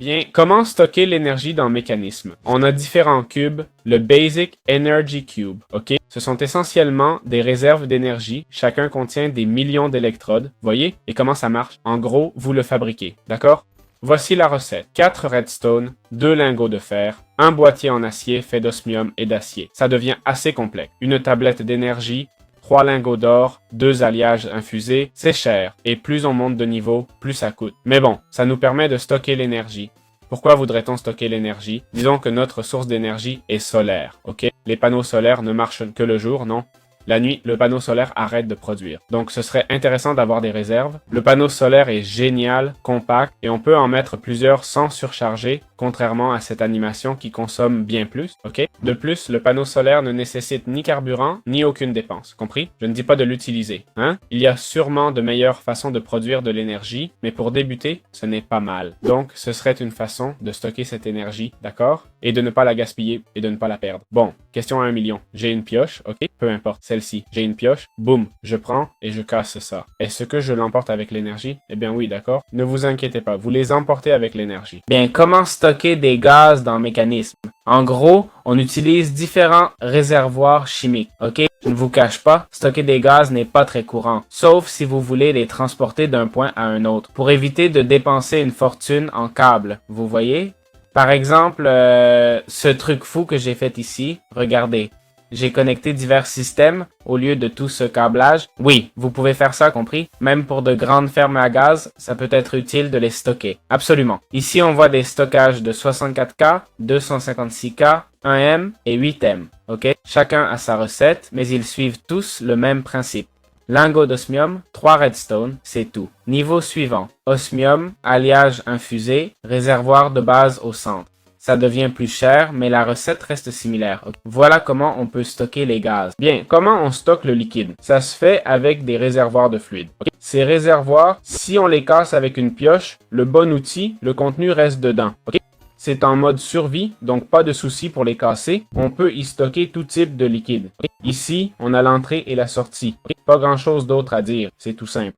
Bien, comment stocker l'énergie dans Mécanisme? On a différents cubes, le Basic Energy Cube, ok? Ce sont essentiellement des réserves d'énergie, chacun contient des millions d'électrodes, voyez? Et comment ça marche? En gros, vous le fabriquez, d'accord? Voici la recette. 4 redstone, 2 lingots de fer, un boîtier en acier fait d'osmium et d'acier. Ça devient assez complexe. Une tablette d'énergie, 3 lingots d'or, 2 alliages infusés, c'est cher, et plus on monte de niveau, plus ça coûte. Mais bon, ça nous permet de stocker l'énergie. Pourquoi voudrait-on stocker l'énergie? Disons que notre source d'énergie est solaire, ok? Les panneaux solaires ne marchent que le jour, non? La nuit, le panneau solaire arrête de produire. Donc ce serait intéressant d'avoir des réserves. Le panneau solaire est génial, compact, et on peut en mettre plusieurs sans surcharger, contrairement à cette animation qui consomme bien plus, ok? De plus, le panneau solaire ne nécessite ni carburant, ni aucune dépense, compris? Je ne dis pas de l'utiliser, hein? Il y a sûrement de meilleures façons de produire de l'énergie, mais pour débuter, ce n'est pas mal. Donc ce serait une façon de stocker cette énergie, d'accord? Et de ne pas la gaspiller et de ne pas la perdre. Bon, question à 1 million. J'ai une pioche, ok? Peu importe, celle-ci. J'ai une pioche, boum, je prends et je casse ça. Est-ce que je l'emporte avec l'énergie? Eh bien oui, d'accord. Ne vous inquiétez pas, vous les emportez avec l'énergie. Bien, comment stocker des gaz dans Mécanisme? En gros, on utilise différents réservoirs chimiques, ok? Je ne vous cache pas, stocker des gaz n'est pas très courant, sauf si vous voulez les transporter d'un point à un autre, pour éviter de dépenser une fortune en câbles, vous voyez? Par exemple, ce truc fou que j'ai fait ici, regardez. J'ai connecté divers systèmes au lieu de tout ce câblage. Oui, vous pouvez faire ça, compris? Même pour de grandes fermes à gaz, ça peut être utile de les stocker. Absolument. Ici, on voit des stockages de 64K, 256K, 1M et 8M. Ok? Chacun a sa recette, mais ils suivent tous le même principe. Lingot d'osmium, 3 redstone, c'est tout. Niveau suivant. Osmium, alliage infusé, réservoir de base au centre. Ça devient plus cher, mais la recette reste similaire. Okay. Voilà comment on peut stocker les gaz. Bien, comment on stocke le liquide? Ça se fait avec des réservoirs de fluide. Okay. Ces réservoirs, si on les casse avec une pioche, le bon outil, le contenu reste dedans. Okay. C'est en mode survie, donc pas de souci pour les casser. On peut y stocker tout type de liquide. Okay. Ici, on a l'entrée et la sortie. Okay. Pas grand chose d'autre à dire, c'est tout simple.